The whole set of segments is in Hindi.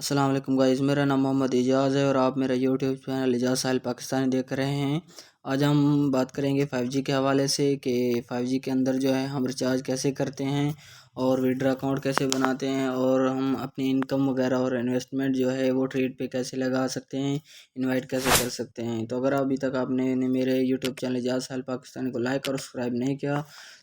अस्सलाम वालेकुम गाइस, मेरा नाम मोहम्मद एजाज़ है और आप मेरा यूट्यूब चैनल एजाज़ साहिल पाकिस्तानी देख रहे हैं। आज हम बात करेंगे 5G के हवाले से कि 5G के अंदर जो है हम रिचार्ज कैसे करते हैं और विड्रा अकाउंट कैसे बनाते हैं और हम अपनी इनकम वगैरह और इन्वेस्टमेंट जो है वो ट्रेड पे कैसे लगा सकते हैं, इनवाइट कैसे कर सकते हैं। तो अगर अभी तक आपने मेरे यूट्यूब चैनल एजाज़ साहिल पाकिस्तानी को लाइक और सब्सक्राइब नहीं किया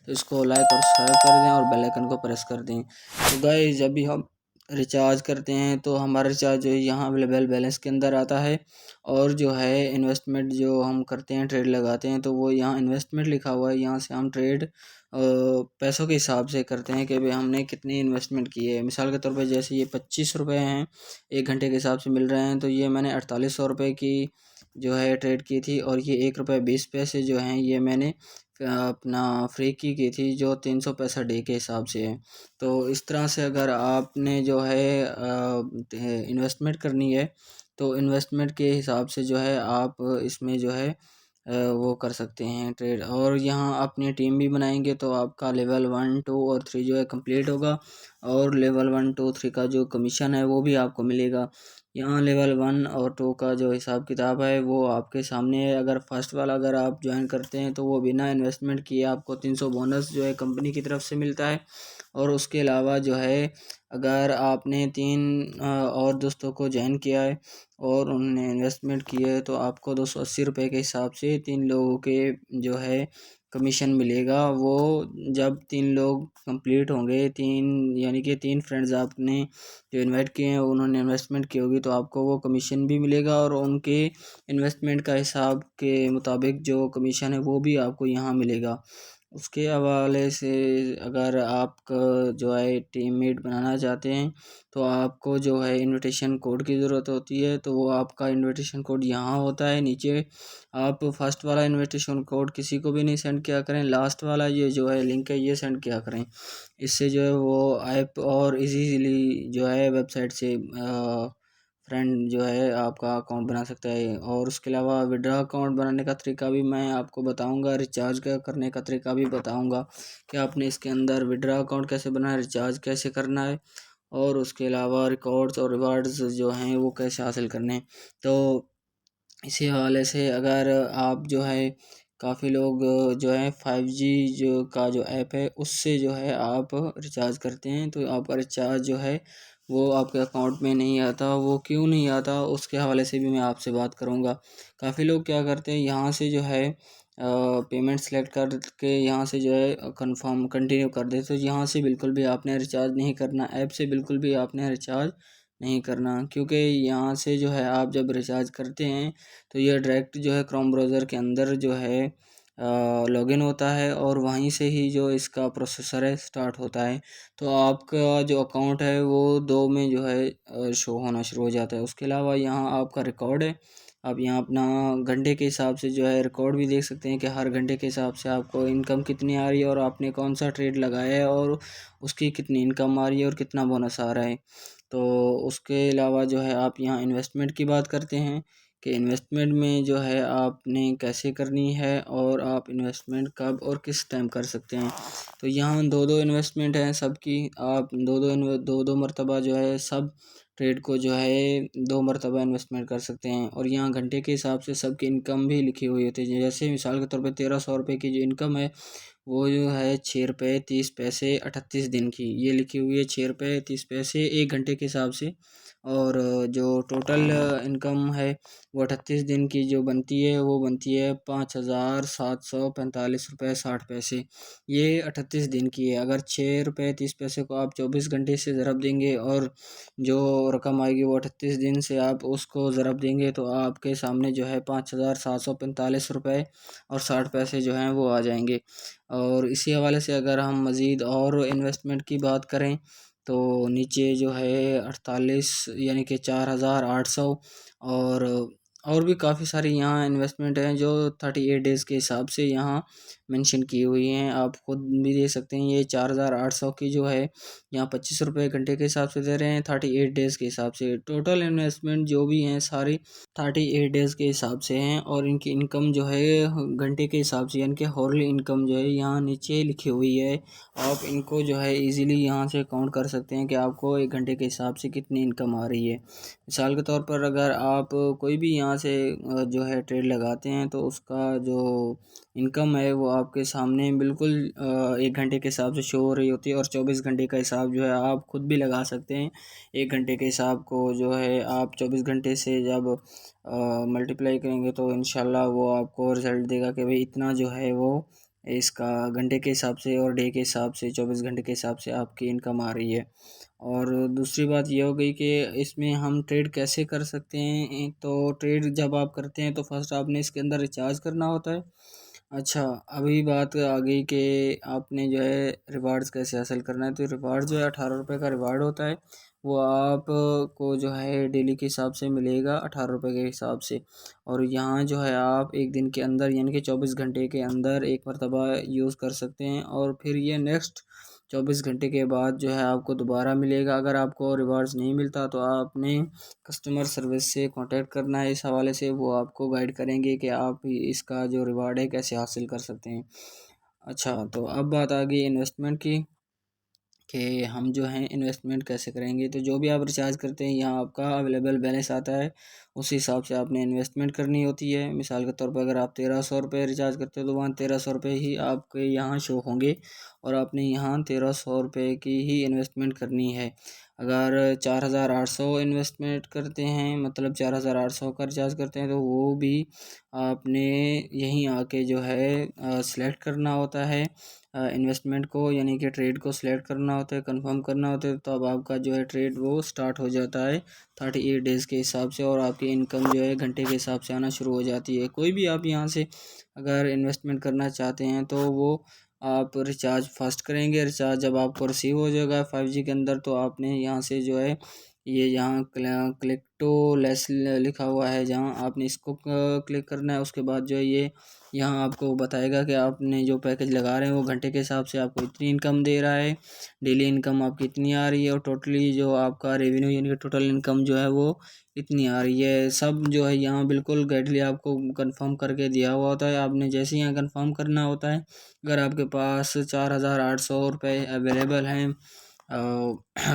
तो इसको लाइक और सब्सक्राइब कर दें और बेल आइकन को प्रेस कर दें। तो गाइस, जब भी हम रिचार्ज करते हैं तो हमारा रिचार्ज जो है यहाँ अवेलेबल बैलेंस के अंदर आता है और जो है इन्वेस्टमेंट जो हम करते हैं, ट्रेड लगाते हैं, तो वो यहाँ इन्वेस्टमेंट लिखा हुआ है। यहाँ से हम ट्रेड पैसों के हिसाब से करते हैं कि भाई हमने कितनी इन्वेस्टमेंट की है। मिसाल के तौर पर जैसे ये 25 रुपये हैं, 1 घंटे के हिसाब से मिल रहे हैं, तो ये मैंने 4800 रुपये की जो है ट्रेड की थी और ये 1 रुपये 20 पैसे जो हैं ये मैंने अपना फ्री की थी, जो 365 डे के हिसाब से है। तो इस तरह से अगर आपने जो है इन्वेस्टमेंट करनी है तो इन्वेस्टमेंट के हिसाब से जो है आप इसमें जो है वो कर सकते हैं ट्रेड। और यहाँ अपनी टीम भी बनाएंगे तो आपका लेवल 1 2 और 3 जो है कंप्लीट होगा और लेवल 1 2 3 का जो कमीशन है वो भी आपको मिलेगा। यहाँ लेवल 1 और 2 का जो हिसाब किताब है वो आपके सामने है। अगर फर्स्ट वाला अगर आप ज्वाइन करते हैं तो वो बिना इन्वेस्टमेंट किए आपको 300 बोनस जो है कंपनी की तरफ से मिलता है। और उसके अलावा जो है अगर आपने 3 और दोस्तों को ज्वाइन किया है और उन्होंने इन्वेस्टमेंट की है तो आपको 280 रुपये के हिसाब से 3 लोगों के जो है कमीशन मिलेगा। वो जब 3 लोग कंप्लीट होंगे, 3 फ्रेंड्स आपने जो इनवाइट किए हैं उन्होंने इन्वेस्टमेंट की होगी तो आपको वो कमीशन भी मिलेगा और उनके इन्वेस्टमेंट का हिसाब के मुताबिक जो कमीशन है वो भी आपको यहाँ मिलेगा। उसके हवाले से अगर आप जो है टीममेट बनाना चाहते हैं तो आपको जो है इनविटेशन कोड की ज़रूरत होती है। तो वो आपका इनविटेशन कोड यहाँ होता है नीचे। आप फर्स्ट वाला इनविटेशन कोड किसी को भी नहीं सेंड किया करें, लास्ट वाला ये जो है लिंक है ये सेंड किया करें। इससे जो है वो ऐप और इजीली जो है वेबसाइट से फ्रेंड जो है आपका अकाउंट बना सकता है। और उसके अलावा विड्रा अकाउंट बनाने का तरीका भी मैं आपको बताऊंगा, रिचार्ज का करने का तरीका भी बताऊंगा कि आपने इसके अंदर विड्रा अकाउंट कैसे बनाना है, रिचार्ज कैसे करना है और उसके अलावा रिकॉर्ड्स और रिवार्ड्स जो हैं वो कैसे हासिल करने हैं। तो इसी हवाले से अगर आप जो है काफ़ी लोग जो है 5G जो का जो ऐप है उससे जो है आप रिचार्ज करते हैं तो आपका रिचार्ज जो है वो आपके अकाउंट में नहीं आता। वो क्यों नहीं आता उसके हवाले से भी मैं आपसे बात करूँगा। काफ़ी लोग क्या करते हैं, यहाँ से जो है पेमेंट सेलेक्ट करके यहाँ से जो है कंफर्म कंटिन्यू कर देते। तो यहाँ से बिल्कुल भी आपने रिचार्ज नहीं करना, ऐप से बिल्कुल भी आपने रिचार्ज नहीं करना, क्योंकि यहाँ से जो है आप जब रिचार्ज करते हैं तो ये डायरेक्ट जो है क्रोम ब्राउज़र के अंदर जो है लॉगिन होता है और वहीं से ही जो इसका प्रोसेसर है स्टार्ट होता है। तो आपका जो अकाउंट है वो 2 में जो है शो होना शुरू हो जाता है। उसके अलावा यहाँ आपका रिकॉर्ड है, आप यहाँ अपना घंटे के हिसाब से जो है रिकॉर्ड भी देख सकते हैं कि हर घंटे के हिसाब से आपको इनकम कितनी आ रही है और आपने कौन सा ट्रेड लगाया है और उसकी कितनी इनकम आ रही है और कितना बोनस आ रहा है। तो उसके अलावा जो है आप यहाँ इन्वेस्टमेंट की बात करते हैं कि इन्वेस्टमेंट में जो है आपने कैसे करनी है और आप इन्वेस्टमेंट कब और किस टाइम कर सकते हैं। तो यहाँ 2 2 इन्वेस्टमेंट हैं सबकी, आप 2 2 मरतबा जो है सब ट्रेड को जो है 2 मरतबा इन्वेस्टमेंट कर सकते हैं। और यहाँ घंटे के हिसाब से सबकी इनकम भी लिखी हुई होती है। जैसे मिसाल के तौर पे 1300 रुपये की जो इनकम है वो जो है 6 रुपये 30 पैसे 38 दिन की, ये लिखी हुई है 6 रुपये 30 पैसे 1 घंटे के हिसाब से। और जो टोटल इनकम है वो 38 दिन की जो बनती है वो बनती है 5745 रुपये 60 पैसे। ये 38 दिन की है। अगर 6 रुपये 30 पैसे को आप 24 घंटे से ज़रब देंगे और जो रकम आएगी वो 38 दिन से आप उसको ज़रब देंगे तो आपके सामने जो है 5745 रुपये और 60 पैसे जो हैं वो आ जाएंगे। और इसी हवाले से अगर हम मज़ीद और इन्वेस्टमेंट की बात करें तो नीचे जो है 48 यानी कि 4800 और भी काफ़ी सारी यहाँ इन्वेस्टमेंट हैं जो 38 डेज़ के हिसाब से यहाँ मेंशन की हुई हैं। आप खुद भी देख सकते हैं, ये 4800 की जो है यहाँ 25 रुपये घंटे के हिसाब से दे रहे हैं, 38 डेज़ के हिसाब से। टोटल इन्वेस्टमेंट जो भी हैं सारी 38 डेज़ के हिसाब से हैं, और इनकी इनकम जो है घंटे के हिसाब से, यानी कि हॉर्ली इनकम जो है यहाँ नीचे लिखी हुई है। आप इनको जो है इजीली यहाँ से काउंट कर सकते हैं कि आपको एक घंटे के हिसाब से कितनी इनकम आ रही है। मिसाल के तौर पर अगर आप कोई भी यहाँ से जो है ट्रेड लगाते हैं तो उसका जो इनकम है वो आपके सामने बिल्कुल एक घंटे के हिसाब से शो हो रही होती है, और 24 घंटे का हिसाब जो है आप खुद भी लगा सकते हैं। एक घंटे के हिसाब को जो है आप 24 घंटे से जब मल्टीप्लाई करेंगे तो इंशाल्लाह वो आपको रिज़ल्ट देगा कि भाई इतना जो है वो इसका घंटे के हिसाब से और डे के हिसाब से 24 घंटे के हिसाब से आपकी इनकम आ रही है। और दूसरी बात ये हो गई कि इसमें हम ट्रेड कैसे कर सकते हैं। तो ट्रेड जब आप करते हैं तो फर्स्ट आपने इसके अंदर रिचार्ज करना होता है। अच्छा, अभी बात आ गई कि आपने जो है रिवार्ड्स कैसे हासिल करना है। तो रिवार्ड जो है 18 रुपये का रिवार्ड होता है, वो आप को जो है डेली के हिसाब से मिलेगा 18 रुपये के हिसाब से। और यहाँ जो है आप एक दिन के अंदर यानी कि 24 घंटे के अंदर एक मरतबा यूज़ कर सकते हैं, और फिर ये नेक्स्ट 24 घंटे के बाद जो है आपको दोबारा मिलेगा। अगर आपको रिवार्ड्स नहीं मिलता तो आपने कस्टमर सर्विस से कांटेक्ट करना है इस हवाले से, वो आपको गाइड करेंगे कि आप इसका जो रिवार्ड है कैसे हासिल कर सकते हैं। अच्छा, तो अब बात आ गई इन्वेस्टमेंट की कि हम जो हैं इन्वेस्टमेंट कैसे करेंगे। तो जो भी आप रिचार्ज करते हैं यहाँ आपका अवेलेबल बैलेंस आता है, उस हिसाब से आपने इन्वेस्टमेंट करनी होती है। मिसाल के तौर पर अगर आप 1300 रुपये रिचार्ज करते हो तो वहाँ 1300 रुपये ही आपके यहाँ शो होंगे, और आपने यहाँ 1300 रुपये की ही इन्वेस्टमेंट करनी है। अगर 4800 इन्वेस्टमेंट करते हैं, मतलब 4800 का रिचार्ज करते हैं, तो वो भी आपने यहीं आके जो है सिलेक्ट करना होता है इन्वेस्टमेंट को, यानी कि ट्रेड को सिलेक्ट करना होता है, कंफर्म करना होता है। तो अब आपका जो है ट्रेड वो स्टार्ट हो जाता है 38 डेज़ के हिसाब से, और आपकी इनकम जो है घंटे के हिसाब से आना शुरू हो जाती है। कोई भी आप यहाँ से अगर इन्वेस्टमेंट करना चाहते हैं तो वो आप रिचार्ज फर्स्ट करेंगे। रिचार्ज जब आपको रिसीव हो जाएगा 5G के अंदर, तो आपने यहाँ से जो है ये यहाँ क्लिक टू लेस लिखा हुआ है, जहाँ आपने इसको क्लिक करना है। उसके बाद जो है ये यहाँ आपको बताएगा कि आपने जो पैकेज लगा रहे हैं वो घंटे के हिसाब से आपको इतनी इनकम दे रहा है, डेली इनकम आपकी इतनी आ रही है, और टोटली जो आपका रेवेन्यू यानी कि टोटल इनकम जो है वो इतनी आ रही है। सब जो है यहाँ बिल्कुल गाइडली आपको कंफर्म करके दिया हुआ होता है। आपने जैसे यहाँ कंफर्म करना होता है। अगर आपके पास 4800 रुपये अवेलेबल हैं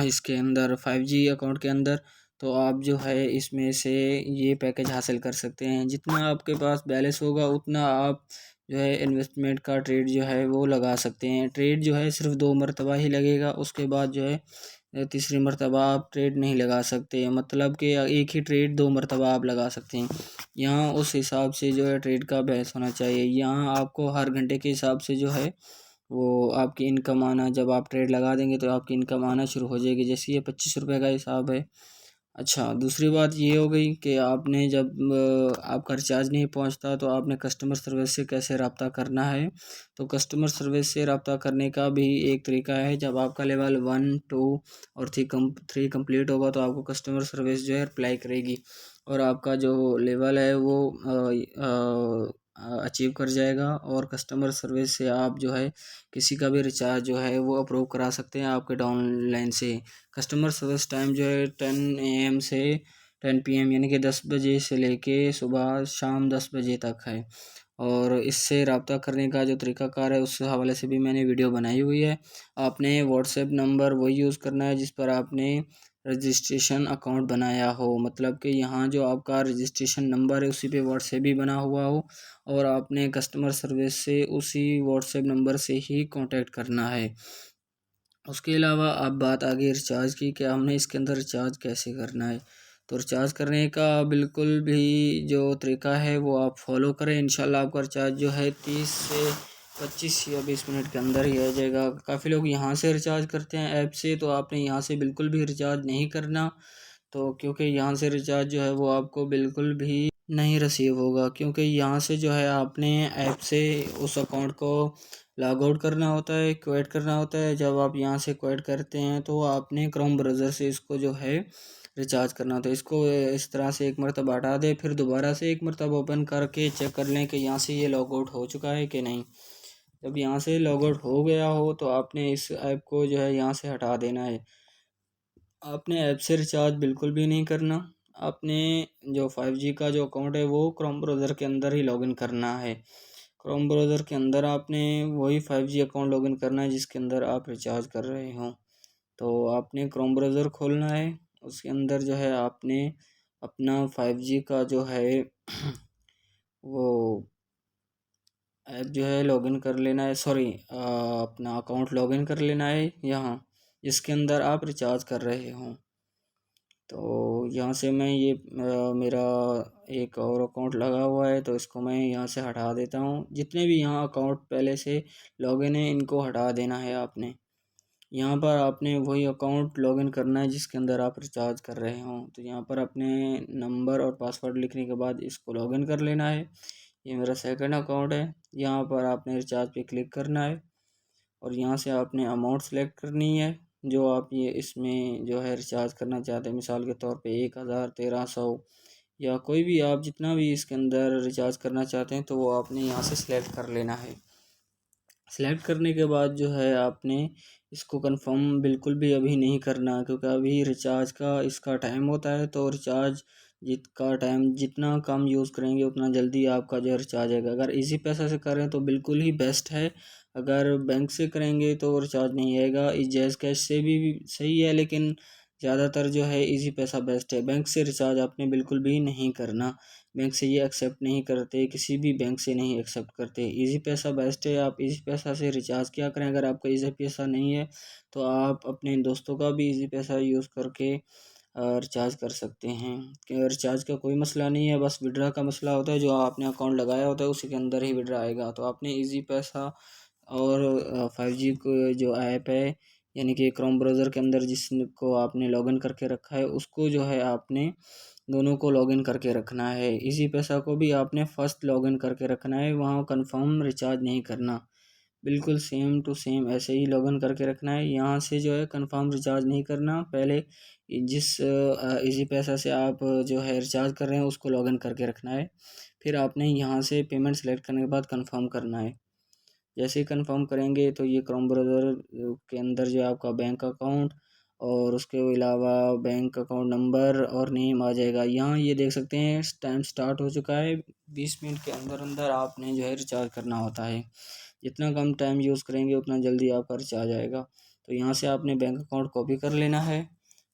इसके अंदर 5G अकाउंट के अंदर, तो आप जो है इसमें से ये पैकेज हासिल कर सकते हैं। जितना आपके पास बैलेंस होगा उतना आप जो है इन्वेस्टमेंट का ट्रेड जो है वो लगा सकते हैं। ट्रेड जो है सिर्फ 2 मरतबा ही लगेगा, उसके बाद जो है तीसरी मरतबा आप ट्रेड नहीं लगा सकते। मतलब कि एक ही ट्रेड 2 मरतबा आप लगा सकते हैं। यहाँ उस हिसाब से जो है ट्रेड का बैलेंस होना चाहिए। यहाँ आपको हर घंटे के हिसाब से जो है वो आपकी इनकम आना, जब आप ट्रेड लगा देंगे तो आपकी इनकम आना शुरू हो जाएगी। जैसे ये 25 रुपये का हिसाब है। अच्छा, दूसरी बात ये हो गई कि आपने जब आपका रिचार्ज नहीं पहुंचता तो आपने कस्टमर सर्विस से कैसे रब्ता करना है। तो कस्टमर सर्विस से रब्ता करने का भी एक तरीका है। जब आपका लेवल 1, 2 और 3 कंप्लीट होगा तो आपको कस्टमर सर्विस जो है रिप्लाई करेगी, और आपका जो लेवल है वो अचीव कर जाएगा, और कस्टमर सर्विस से आप जो है किसी का भी रिचार्ज जो है वो अप्रूव करा सकते हैं आपके डाउनलाइन से। कस्टमर सर्विस टाइम जो है 10 AM से 10 PM, यानी कि 10 बजे से लेके सुबह शाम 10 बजे तक है। और इससे रब्ता करने का जो तरीकाकार है उस हवाले से भी मैंने वीडियो बनाई हुई है। आपने व्हाट्सएप नंबर वही यूज़ करना है जिस पर आपने रजिस्ट्रेशन अकाउंट बनाया हो, मतलब कि यहाँ जो आपका रजिस्ट्रेशन नंबर है उसी पे व्हाट्सएप भी बना हुआ हो, और आपने कस्टमर सर्विस से उसी व्हाट्सएप नंबर से ही कांटेक्ट करना है। उसके अलावा अब बात आ गई रिचार्ज की कि हमने इसके अंदर रिचार्ज कैसे करना है। तो रिचार्ज करने का बिल्कुल भी जो तरीका है वो आप फॉलो करें, इंशाल्लाह आपका रिचार्ज जो है 30 से 25 या 20 मिनट के अंदर ही आ जाएगा। काफ़ी लोग यहाँ से रिचार्ज करते हैं ऐप से, तो आपने यहाँ से बिल्कुल भी रिचार्ज नहीं करना। तो क्योंकि यहाँ से रिचार्ज जो है वो आपको बिल्कुल भी नहीं रिसीव होगा, क्योंकि यहाँ से जो है आपने ऐप से उस अकाउंट को लॉग आउट करना होता है, क्विट करना होता है। जब आप यहाँ से क्विट करते हैं तो आपने क्रोम ब्राउज़र से इसको जो है रिचार्ज करना होता है। इसको इस तरह से एक मरतबा हटा दें, फिर दोबारा से एक मरतबा ओपन करके चेक कर लें कि यहाँ से ये लॉग आउट हो चुका है कि नहीं। जब यहाँ से लॉग आउट हो गया हो तो आपने इस ऐप को जो है यहाँ से हटा देना है। आपने ऐप से रिचार्ज बिल्कुल भी नहीं करना। आपने जो 5G का जो अकाउंट है वो क्रोम ब्राउज़र के अंदर ही लॉगिन करना है। क्रोम ब्राउज़र के अंदर आपने वही 5G अकाउंट लॉगिन करना है जिसके अंदर आप रिचार्ज कर रहे हो। तो आपने क्रोम ब्राउज़र खोलना है, उसके अंदर जो है आपने अपना 5G का जो है वो ऐप जो है लॉगिन कर लेना है, सॉरी अपना अकाउंट लॉगिन कर लेना है यहाँ जिसके अंदर आप रिचार्ज कर रहे हो। तो यहाँ से मैं ये मेरा एक और अकाउंट लगा हुआ है तो इसको मैं यहाँ से हटा देता हूँ। जितने भी यहाँ अकाउंट पहले से लॉगिन है इनको हटा देना है आपने। यहाँ पर आपने वही अकाउंट लॉगिन करना है जिसके अंदर आप रिचार्ज कर रहे हो। तो यहाँ पर अपने नंबर और पासवर्ड लिखने के बाद इसको लॉगिन कर लेना है। ये मेरा सेकंड अकाउंट है। यहाँ पर आपने रिचार्ज पे क्लिक करना है और यहाँ से आपने अमाउंट सेलेक्ट करनी है जो आप ये इसमें जो है रिचार्ज करना चाहते हैं। मिसाल के तौर पे 1000, 1300 या कोई भी आप जितना भी इसके अंदर रिचार्ज करना चाहते हैं तो वो आपने यहाँ से सिलेक्ट कर लेना है। सेलेक्ट करने के बाद जो है आपने इसको कंफर्म बिल्कुल भी अभी नहीं करना क्योंकि अभी रिचार्ज का इसका टाइम होता है। तो रिचार्ज जितना कम यूज़ करेंगे उतना जल्दी आपका जो है रिचार्ज आएगा। अगर इजी पैसा से करें तो बिल्कुल ही बेस्ट है। अगर बैंक से करेंगे तो रिचार्ज नहीं आएगा। जैज़ कैश से भी सही है लेकिन ज़्यादातर जो है इजी पैसा बेस्ट है। बैंक से रिचार्ज आपने बिल्कुल भी नहीं करना। बैंक से ये एक्सेप्ट नहीं करते, किसी भी बैंक से नहीं एक्सेप्ट करते। इजी पैसा बेस्ट है, आप इजी पैसा से रिचार्ज किया करें। अगर आपका इजी पैसा नहीं है तो आप अपने दोस्तों का भी इजी पैसा यूज़ करके रिचार्ज कर सकते हैं। कि रिचार्ज का कोई मसला नहीं है, बस विड्रा का मसला होता है। जो आपने अकाउंट लगाया होता है उसी के अंदर ही विड्रा आएगा। तो आपने इजी पैसा और 5G को जो ऐप है यानी कि क्रोम ब्राउज़र के अंदर जिसको आपने लॉगिन करके रखा है उसको जो है आपने दोनों को लॉगिन करके रखना है। इजी पैसा को भी आपने फर्स्ट लॉगिन करके रखना है, वहाँ कंफर्म रिचार्ज नहीं करना। बिल्कुल सेम टू सेम ऐसे ही लॉगिन करके रखना है। यहाँ से जो है कंफर्म रिचार्ज नहीं करना। पहले जिस इजी पैसा से आप जो है रिचार्ज कर रहे हैं उसको लॉगिन करके रखना है। फिर आपने यहाँ से पेमेंट सेलेक्ट करने के बाद कंफर्म करना है। जैसे ही कंफर्म करेंगे तो ये क्रोम ब्राउज़र के अंदर जो है आपका बैंक अकाउंट और उसके अलावा बैंक अकाउंट नंबर और नेम आ जाएगा। यहाँ ये देख सकते हैं टाइम स्टार्ट हो चुका है। 20 मिनट के अंदर अंदर आपने जो है रिचार्ज करना होता है। जितना कम टाइम यूज़ करेंगे उतना जल्दी आपका रिचार्ज आएगा। तो यहाँ से आपने बैंक अकाउंट कॉपी कर लेना है।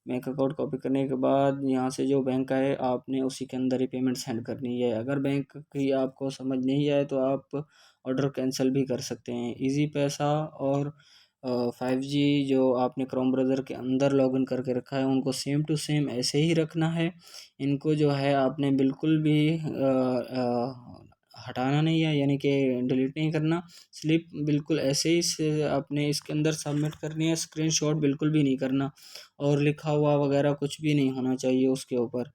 बैंक अकाउंट कॉपी करने के बाद यहाँ से जो बैंक है आपने उसी के अंदर ही पेमेंट सेंड करनी है। अगर बैंक की आपको समझ नहीं आए तो आप ऑर्डर कैंसिल भी कर सकते हैं। इजी पैसा और 5G जो आपने क्रोम ब्राउज़र के अंदर लॉगिन करके रखा है उनको सेम टू सेम ऐसे ही रखना है। इनको जो है आपने बिल्कुल भी हटाना नहीं है यानी कि डिलीट नहीं करना। स्लिप बिल्कुल ऐसे ही से आपने इसके अंदर सबमिट करनी है। स्क्रीनशॉट बिल्कुल भी नहीं करना और लिखा हुआ वगैरह कुछ भी नहीं होना चाहिए उसके ऊपर।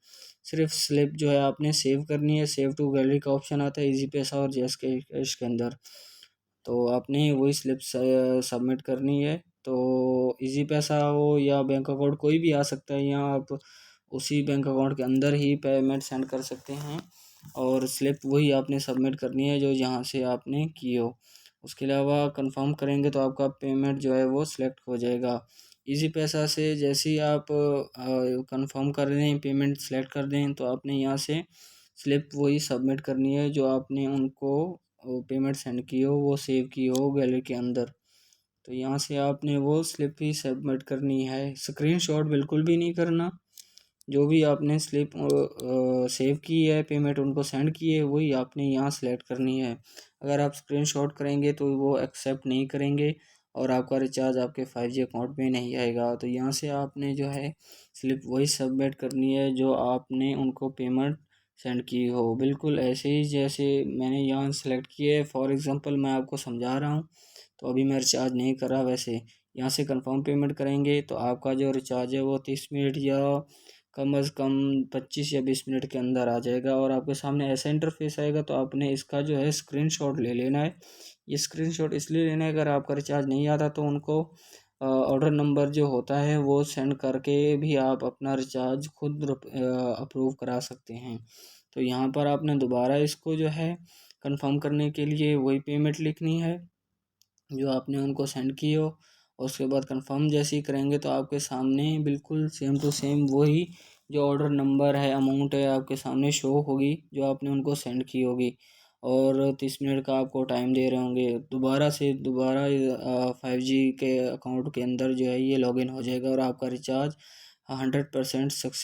सिर्फ स्लिप जो है आपने सेव करनी है। सेव टू गैलरी का ऑप्शन आता है इजी पैसा और जैज़ कैश के अंदर। तो आपने वही स्लिप सबमिट करनी है। तो इजी पैसा हो या बैंक अकाउंट कोई भी आ सकता है, यहाँ आप उसी बैंक अकाउंट के अंदर ही पेमेंट सेंड कर सकते हैं और स्लिप वही आपने सबमिट करनी है जो यहाँ से आपने की हो। उसके अलावा कंफर्म करेंगे तो आपका पेमेंट जो है वो सिलेक्ट हो जाएगा। इजी पैसा से जैसे ही आप कंफर्म कर दें, पेमेंट सेलेक्ट कर दें तो आपने यहाँ से स्लिप वही सबमिट करनी है जो आपने उनको पेमेंट सेंड की हो, वो सेव की हो गैलरी के अंदर। तो यहाँ से आपने वो स्लिप ही सबमिट करनी है। स्क्रीनशॉट बिल्कुल भी नहीं करना। जो भी आपने स्लिप सेव की है, पेमेंट उनको सेंड की है, वही आपने यहाँ सेलेक्ट करनी है। अगर आप स्क्रीनशॉट करेंगे तो वो एक्सेप्ट नहीं करेंगे और आपका रिचार्ज आपके 5G अकाउंट में नहीं आएगा। तो यहाँ से आपने जो है स्लिप वही सबमिट करनी है जो आपने उनको पेमेंट सेंड की हो। बिल्कुल ऐसे ही जैसे मैंने यहाँ सेलेक्ट किए है। फॉर एग्ज़ाम्पल मैं आपको समझा रहा हूँ। तो अभी मैं रिचार्ज नहीं कर रहा। वैसे यहाँ से कंफर्म पेमेंट करेंगे तो आपका जो रिचार्ज है वो 30 मिनट या कम अज़ कम 25 या 20 मिनट के अंदर आ जाएगा और आपके सामने ऐसा इंटरफेस आएगा। तो आपने इसका जो है स्क्रीनशॉट ले लेना है। ये स्क्रीनशॉट इसलिए लेना है अगर आपका रिचार्ज नहीं आता तो उनको ऑर्डर नंबर जो होता है वो सेंड करके भी आप अपना रिचार्ज खुद अप्रूव करा सकते हैं। तो यहाँ पर आपने दोबारा इसको जो है कंफर्म करने के लिए वही पेमेंट लिखनी है। जो आपने उनको सेंड की हो। उसके बाद कंफर्म जैसे ही करेंगे तो आपके सामने बिल्कुल सेम टू सेम वही जो ऑर्डर नंबर है, अमाउंट है, आपके सामने शो होगी जो आपने उनको सेंड की होगी। और 30 मिनट का आपको टाइम दे रहे होंगे, दोबारा 5G के अकाउंट के अंदर जो है ये लॉगिन हो जाएगा और आपका रिचार्ज 100% सक्सेस